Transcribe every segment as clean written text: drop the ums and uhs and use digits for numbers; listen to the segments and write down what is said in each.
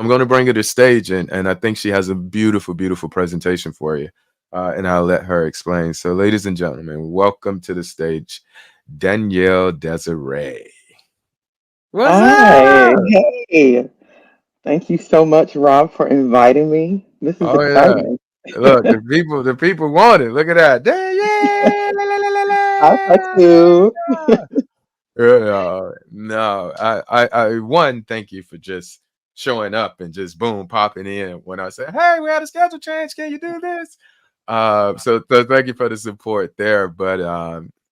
I'm going to bring her to stage, and I think she has a beautiful, beautiful presentation for you. And I'll let her explain. So, ladies and gentlemen, welcome to the stage, Danielle Desiree. What's Hi, up? hey, thank you so much, Rob, for inviting me. This is Oh yeah. exciting. Look, the people want it. Look at that. Yeah, la, la, la, la, Hi, Tattoo. la. No, one, thank you for just showing up and just boom popping in when I said, "Hey, we had a schedule change. Can you do this?" So thank you for the support there. But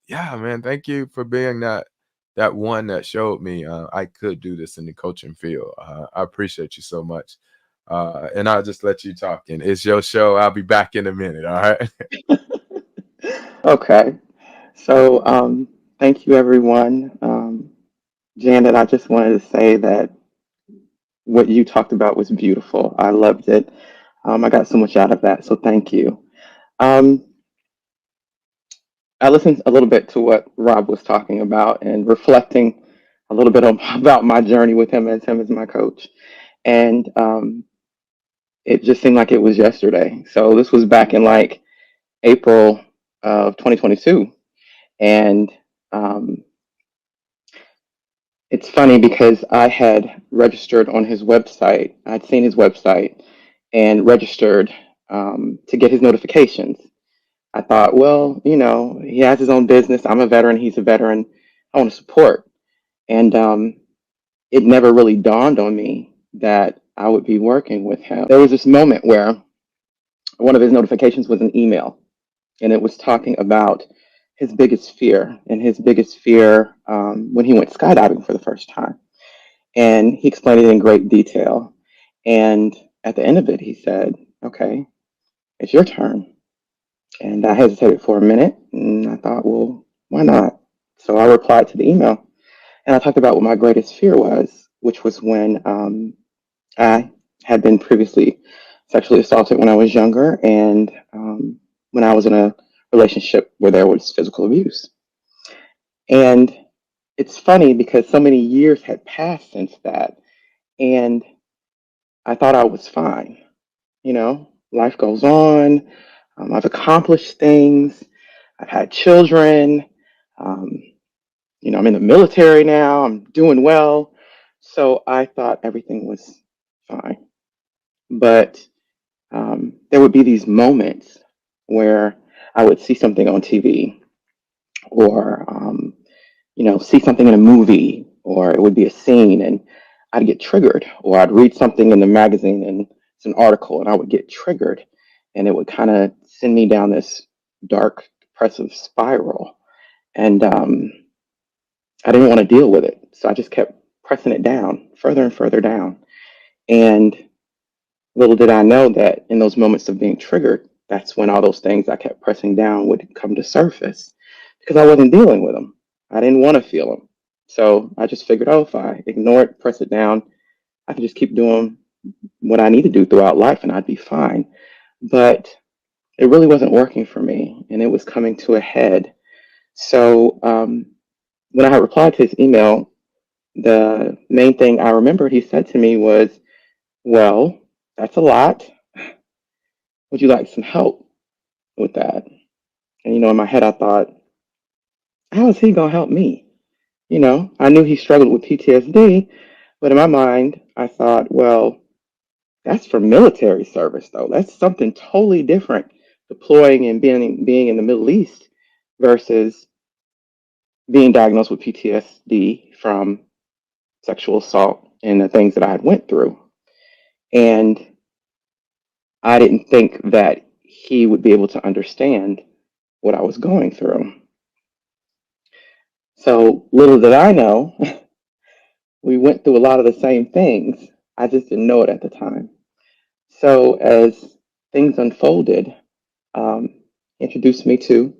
yeah, man, thank you for being that one that showed me I could do this in the coaching field. I appreciate you so much. And I'll just let you talk. And it's your show. I'll be back in a minute. All right. Okay, so thank you, everyone. Janet, I just wanted to say that what you talked about was beautiful. I loved it. I got so much out of that, so thank you. Um, I listened a little bit to what Rob was talking about and reflecting a little bit about my journey with him as my coach. And it just seemed like it was yesterday. So this was back in like April of 2022. And um, it's funny because I had registered on his website. I'd seen his website and registered to get his notifications. I thought, well, he has his own business. I'm a veteran. He's a veteran. I want to support. And it never really dawned on me that I would be working with him. There was this moment where one of his notifications was an email, and it was talking about his biggest fear and his biggest fear when he went skydiving for the first time. And he explained it in great detail. And at the end of it, he said, "Okay, it's your turn." And I hesitated for a minute, and I thought, well, why not? So I replied to the email, and I talked about what my greatest fear was, which was when I had been previously sexually assaulted when I was younger, and when I was in a relationship where there was physical abuse. And it's funny because so many years had passed since that, and I thought I was fine. Life goes on. I've accomplished things. I've had children. Um, I'm in the military now. I'm doing well. So I thought everything was fine. But there would be these moments where I would see something on TV or, see something in a movie, or it would be a scene and I'd get triggered, or I'd read something in the magazine and it's an article and I would get triggered and it would kind of send me down this dark, depressive spiral. And I didn't want to deal with it. So I just kept pressing it down further and further down. And little did I know that in those moments of being triggered, that's when all those things I kept pressing down would come to surface because I wasn't dealing with them. I didn't want to feel them. So I just figured, oh, if I ignore it, press it down, I can just keep doing what I need to do throughout life and I'd be fine. But it really wasn't working for me and it was coming to a head. So when I had replied to his email, the main thing I remembered he said to me was, well, that's a lot. Would you like some help with that? And in my head, I thought, how is he gonna help me? I knew he struggled with PTSD, but in my mind, I thought, well, that's for military service, though. That's something totally different. Deploying and being in the Middle East versus being diagnosed with PTSD from sexual assault and the things that I had went through. And I didn't think that he would be able to understand what I was going through. So little did I know, we went through a lot of the same things. I just didn't know it at the time. So as things unfolded, um, introduced me to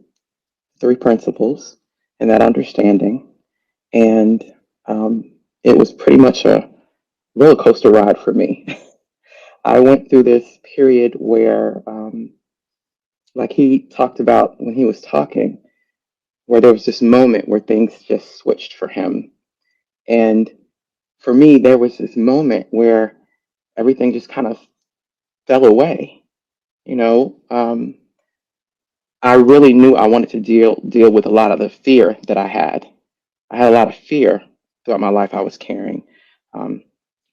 three principles and that understanding. And it was pretty much a roller coaster ride for me. I went through this period where, like he talked about when he was talking, where there was this moment where things just switched for him. And for me, there was this moment where everything just kind of fell away. You know, I really knew I wanted to deal with a lot of the fear that I had. I had a lot of fear throughout my life I was carrying. Um,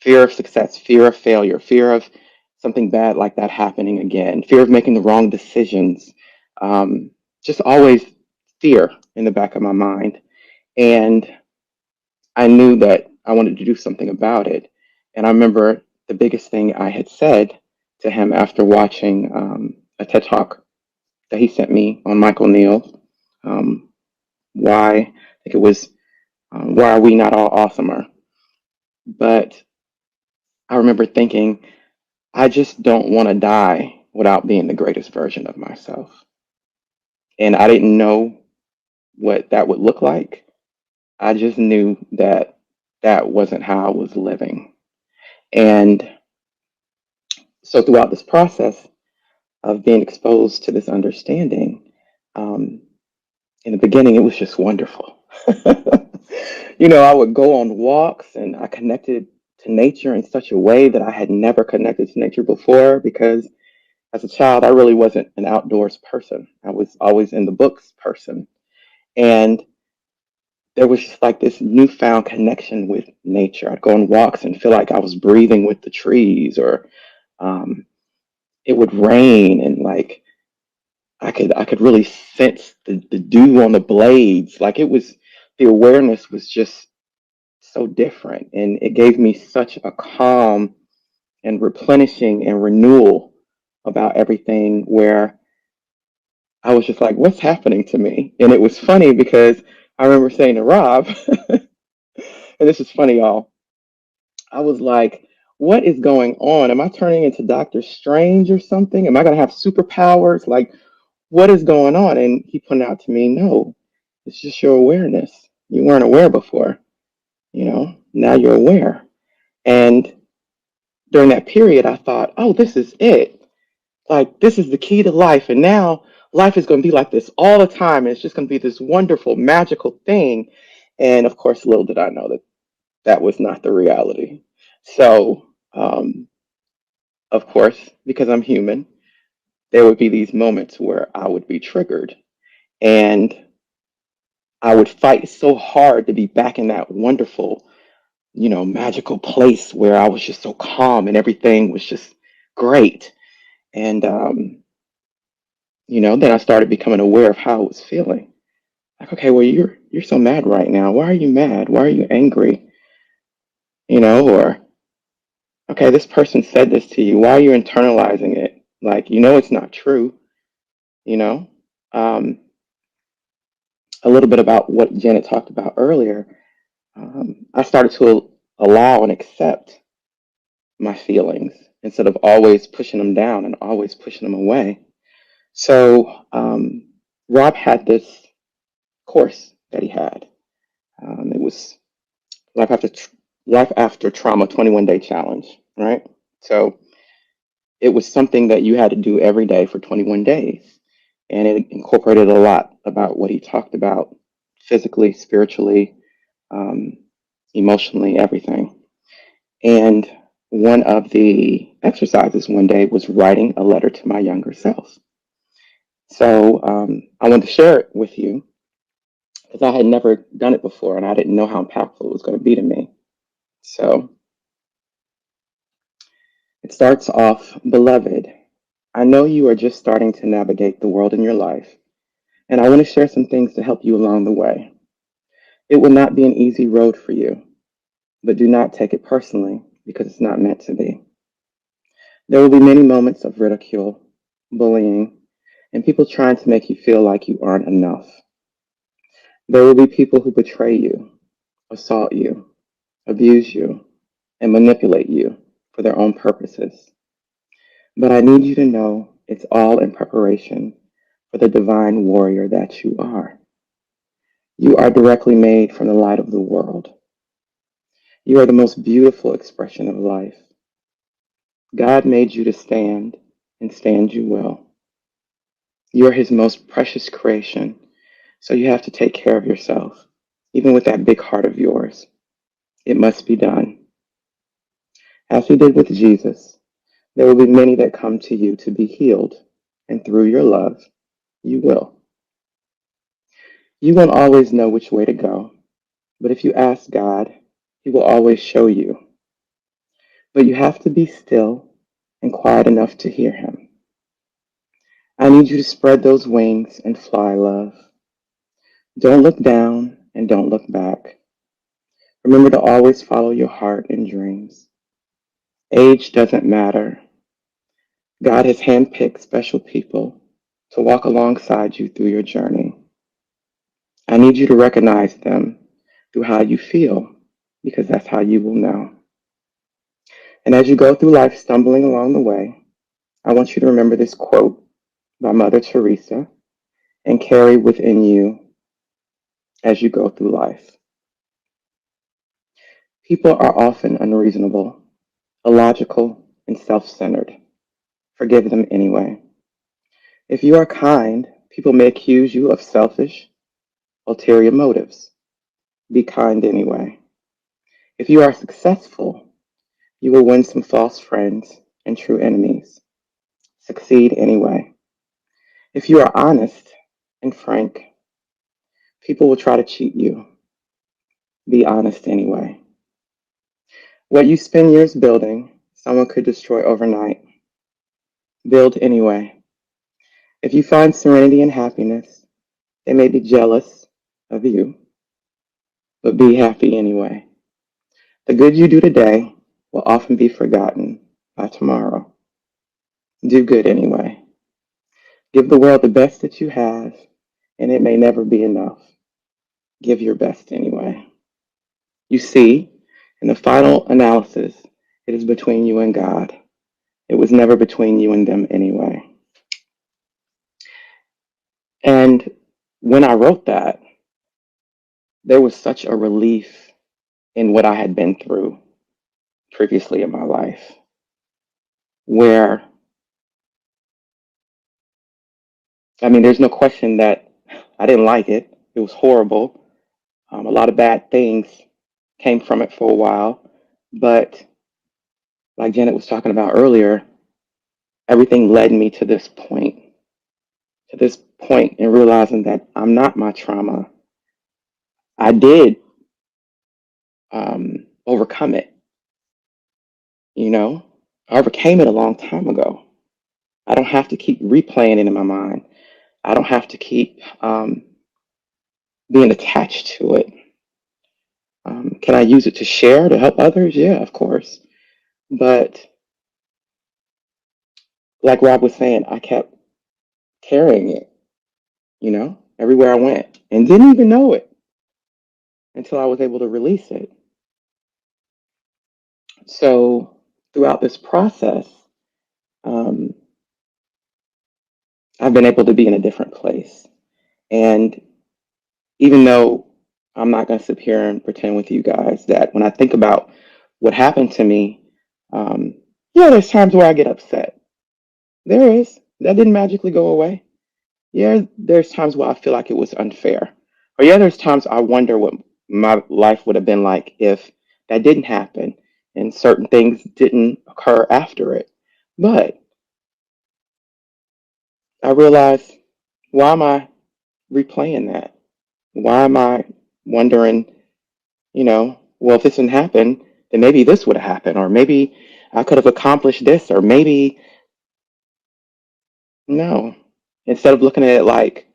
Fear of success, fear of failure, fear of something bad like that happening again, fear of making the wrong decisions. Um, just always fear in the back of my mind. And I knew that I wanted to do something about it. And I remember the biggest thing I had said to him after watching a TED Talk that he sent me on Michael Neal. Um, why, I think it was, why are we not all awesomer? But I remember thinking, I just don't want to die without being the greatest version of myself. And I didn't know what that would look like. I just knew that that wasn't how I was living. And so throughout this process of being exposed to this understanding, um, in the beginning, it was just wonderful. I would go on walks and I connected to nature in such a way that I had never connected to nature before because as a child, I really wasn't an outdoors person. I was always in the books person. And there was just like this newfound connection with nature. I'd go on walks and feel like I was breathing with the trees, or um, it would rain and like I could really sense the dew on the blades. Like it was the awareness was just so different, and it gave me such a calm and replenishing and renewal about everything where I was just like, what's happening to me? And it was funny because I remember saying to Rob, and this is funny, y'all. I was like, what is going on? Am I turning into Doctor Strange or something? Am I going to have superpowers? Like, what is going on? And he pointed out to me, no, it's just your awareness. You weren't aware before, now you're aware. And during that period, I thought, oh, this is it. Like, this is the key to life. And now life is going to be like this all the time. And it's just going to be this wonderful, magical thing. And of course, little did I know that that was not the reality. So, of course, because I'm human, there would be these moments where I would be triggered and I would fight so hard to be back in that wonderful, magical place where I was just so calm and everything was just great. And, then I started becoming aware of how I was feeling. Like, okay, well, you're so mad right now. Why are you mad? Why are you angry? Or okay, this person said this to you. Why are you internalizing it? Like, it's not true. You know, um, a little bit about what Janet talked about earlier. I started to allow and accept my feelings instead of always pushing them down and always pushing them away. So, Rob had this course that he had. It was Life After Life After Trauma 21-day challenge, right? So it was something that you had to do every day for 21 days. And it incorporated a lot about what he talked about physically, spiritually, um, emotionally, everything. And one of the exercises one day was writing a letter to my younger self. So I wanted to share it with you because I had never done it before and I didn't know how impactful it was going to be to me. So it starts off, beloved, I know you are just starting to navigate the world in your life, and I want to share some things to help you along the way. It will not be an easy road for you, but do not take it personally because it's not meant to be. There will be many moments of ridicule, bullying, and people trying to make you feel like you aren't enough. There will be people who betray you, assault you, abuse you, and manipulate you for their own purposes. But I need you to know it's all in preparation for the divine warrior that you are. You are directly made from the light of the world. You are the most beautiful expression of life. God made you to stand and stand you well. You are his most precious creation, so you have to take care of yourself, even with that big heart of yours. It must be done. As he did with Jesus, there will be many that come to you to be healed, and through your love, you will. You won't always know which way to go, but if you ask God, he will always show you. But you have to be still and quiet enough to hear him. I need you to spread those wings and fly, love. Don't look down and don't look back. Remember to always follow your heart and dreams. Age doesn't matter. God has handpicked special people to walk alongside you through your journey. I need you to recognize them through how you feel, because that's how you will know. And as you go through life stumbling along the way, I want you to remember this quote by Mother Teresa and carry within you as you go through life. People are often unreasonable, illogical, and self centered. Forgive them anyway. If you are kind, people may accuse you of selfish, ulterior motives. Be kind anyway. If you are successful, you will win some false friends and true enemies. Succeed anyway. If you are honest and frank, people will try to cheat you. Be honest anyway. What you spend years building, someone could destroy overnight. Build anyway. If you find serenity and happiness, they may be jealous of you, but be happy anyway. The good you do today will often be forgotten by tomorrow. Do good anyway. Give the world the best that you have, and it may never be enough. Give your best anyway. You see, in the final analysis, it is between you and God. It was never between you and them anyway. And when I wrote that, there was such a relief in what I had been through previously in my life, where, I mean, there's no question that I didn't like it. It was horrible. A lot of bad things came from it for a while. But like Janet was talking about earlier, everything led me to this point in realizing that I'm not my trauma. I did overcome it. You know, I overcame it a long time ago. I don't have to keep replaying it in my mind. I don't have to keep being attached to it. Can I use it to share, to help others? Yeah, of course. But like Rob was saying, I kept carrying it, everywhere I went and didn't even know it until I was able to release it. So throughout this process, um, I've been able to be in a different place. And even though I'm not going to sit here and pretend with you guys that when I think about what happened to me, um, yeah, there's times where I get upset. There is. That didn't magically go away. Yeah, there's times where I feel like it was unfair. Or yeah, there's times I wonder what my life would have been like if that didn't happen and certain things didn't occur after it. But I realized, why am I replaying that? Why am I wondering, well, if this didn't happen, then maybe this would have happened, or maybe I could have accomplished this, or maybe no. Instead of looking at it like,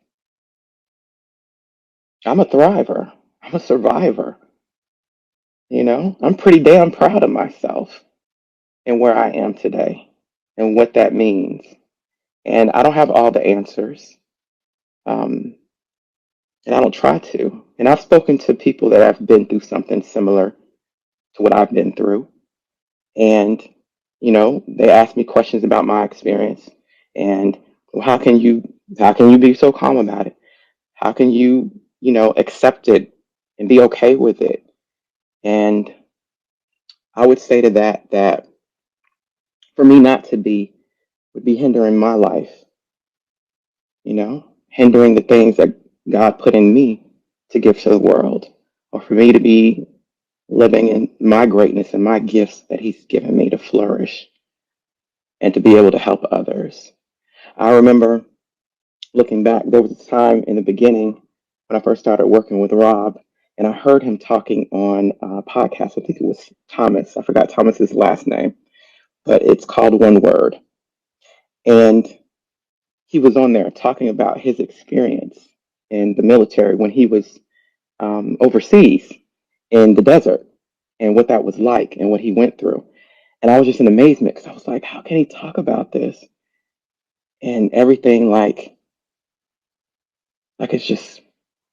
I'm a thriver, I'm a survivor, I'm pretty damn proud of myself and where I am today and what that means. And I don't have all the answers, um, and I don't try to. And I've spoken to people that have been through something similar to what I've been through. And, they ask me questions about my experience. And well, how can you be so calm about it? How can you, accept it and be okay with it? And I would say to that for me not to be would be hindering my life, hindering the things that God put in me to give to the world, or for me to be living in my greatness and my gifts that He's given me to flourish and to be able to help others. I remember looking back, there was a time in the beginning when I first started working with Rob, and I heard him talking on a podcast. I think it was Thomas. I forgot Thomas's last name, but it's called One Word. And he was on there talking about his experience in the military when he was overseas in the desert and what that was like and what he went through. And I was just in amazement because I was like, how can he talk about this and everything like it's just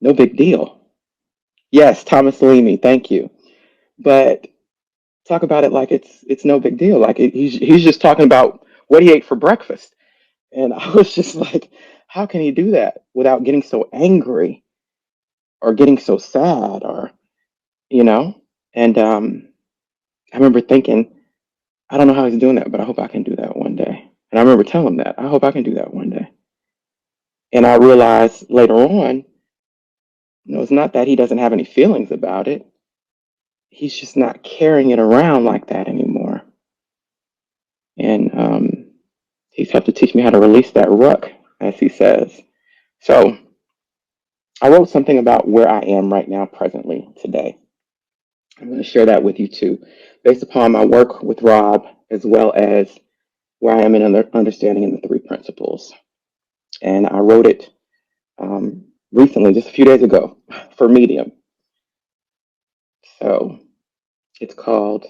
no big deal? Yes, Thomas Leamy, thank you. But talk about it like it's no big deal. Like he's just talking about what he ate for breakfast, and I was just like, how can he do that without getting so angry or getting so sad or you know? And I remember thinking, I don't know how he's doing that, but I hope I can do that one day. And I remember telling him that I hope I can do that one day. And I realized later on, it's not that he doesn't have any feelings about it. He's just not carrying it around like that anymore. And he's had to teach me how to release that ruck, as he says. So I wrote something about where I am right now, presently, today. I'm going to share that with you too, based upon my work with Rob, as well as where I am in understanding in the three principles. And I wrote it recently, just a few days ago, for Medium. So it's called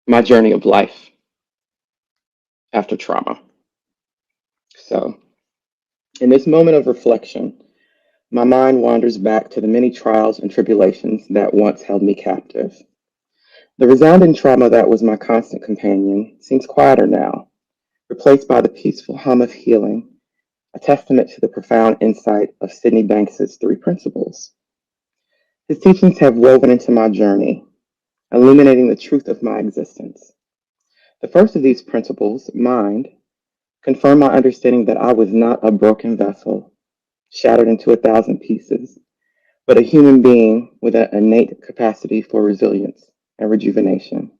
My Journey of Life After Trauma. So in this moment of reflection, my mind wanders back to the many trials and tribulations that once held me captive. The resounding trauma that was my constant companion seems quieter now, replaced by the peaceful hum of healing, a testament to the profound insight of Sydney Banks's three principles. His teachings have woven into my journey, illuminating the truth of my existence. The first of these principles, mind, confirmed my understanding that I was not a broken vessel, shattered into 1,000 pieces, but a human being with an innate capacity for resilience and rejuvenation.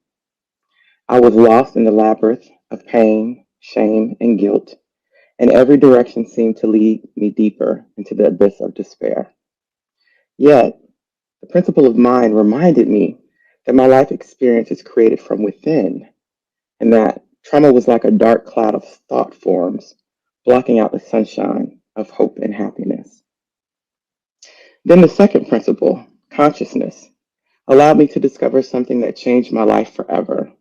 I was lost in the labyrinth of pain, shame, and guilt, and every direction seemed to lead me deeper into the abyss of despair. Yet, the principle of mind reminded me that my life experience is created from within, and that trauma was like a dark cloud of thought forms, blocking out the sunshine of hope and happiness. Then the second principle, consciousness, allowed me to discover something that changed my life forever: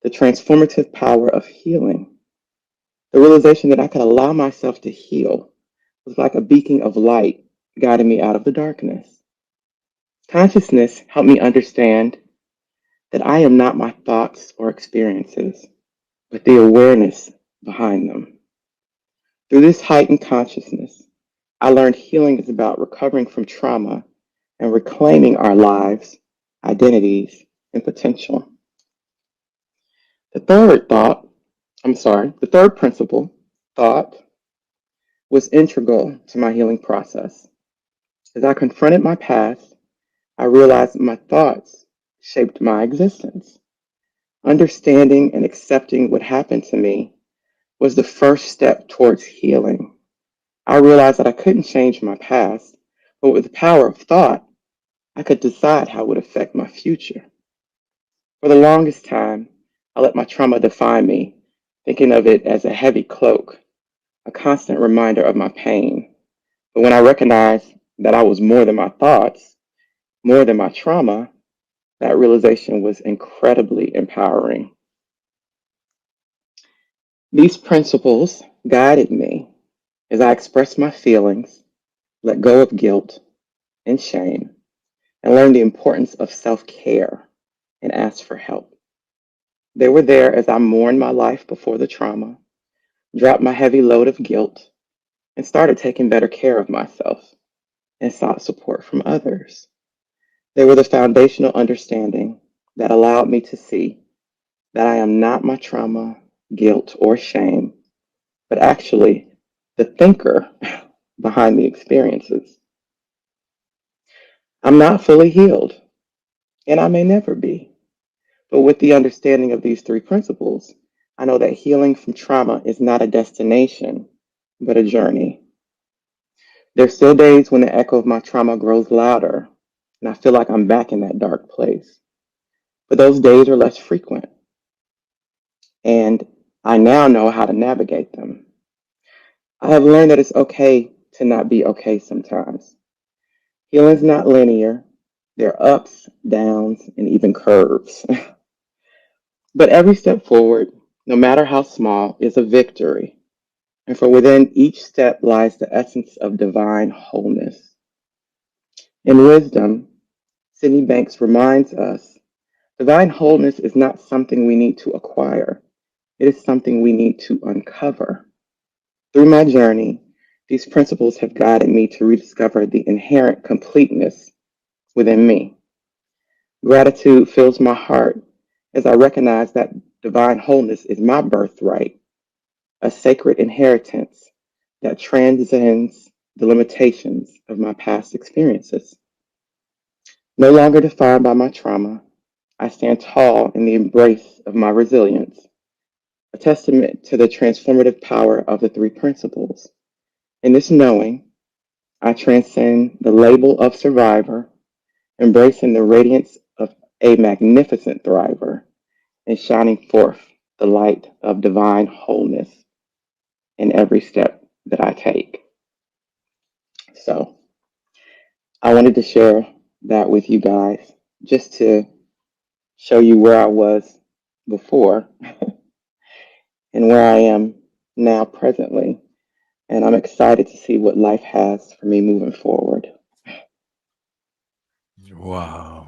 the transformative power of healing. The realization that I could allow myself to heal was like a beacon of light guiding me out of the darkness. Consciousness helped me understand that I am not my thoughts or experiences, but the awareness behind them. Through this heightened consciousness, I learned healing is about recovering from trauma and reclaiming our lives, identities, and potential. The third principle, thought, was integral to my healing process. As I confronted my past, I realized my thoughts shaped my existence. Understanding and accepting what happened to me was the first step towards healing. I realized that I couldn't change my past, but with the power of thought, I could decide how it would affect my future. For the longest time, I let my trauma define me, thinking of it as a heavy cloak, a constant reminder of my pain. But when I recognized that I was more than my thoughts, more than my trauma, that realization was incredibly empowering. These principles guided me as I expressed my feelings, let go of guilt and shame, and learned the importance of self care and asked for help. They were there as I mourned my life before the trauma, dropped my heavy load of guilt, and started taking better care of myself and sought support from others. They were the foundational understanding that allowed me to see that I am not my trauma, guilt, or shame, but actually the thinker behind the experiences. I'm not fully healed, and I may never be. But with the understanding of these three principles, I know that healing from trauma is not a destination, but a journey. There's still days when the echo of my trauma grows louder, and I feel like I'm back in that dark place. But those days are less frequent, and I now know how to navigate them. I have learned that it's okay to not be okay sometimes. Healing's not linear. There are ups, downs, and even curves. But every step forward, no matter how small, is a victory. And for within each step lies the essence of divine wholeness. In wisdom, Sydney Banks reminds us divine wholeness is not something we need to acquire, it is something we need to uncover. Through my journey, these principles have guided me to rediscover the inherent completeness within me. Gratitude fills my heart as I recognize that divine wholeness is my birthright, a sacred inheritance that transcends the limitations of my past experiences. No longer defined by my trauma, I stand tall in the embrace of my resilience, a testament to the transformative power of the three principles. In this knowing, I transcend the label of survivor, embracing the radiance of a magnificent thriver, and shining forth the light of divine wholeness in every step that I take. So, I wanted to share that with you guys just to show you where I was before and where I am now presently. And I'm excited to see what life has for me moving forward. Wow.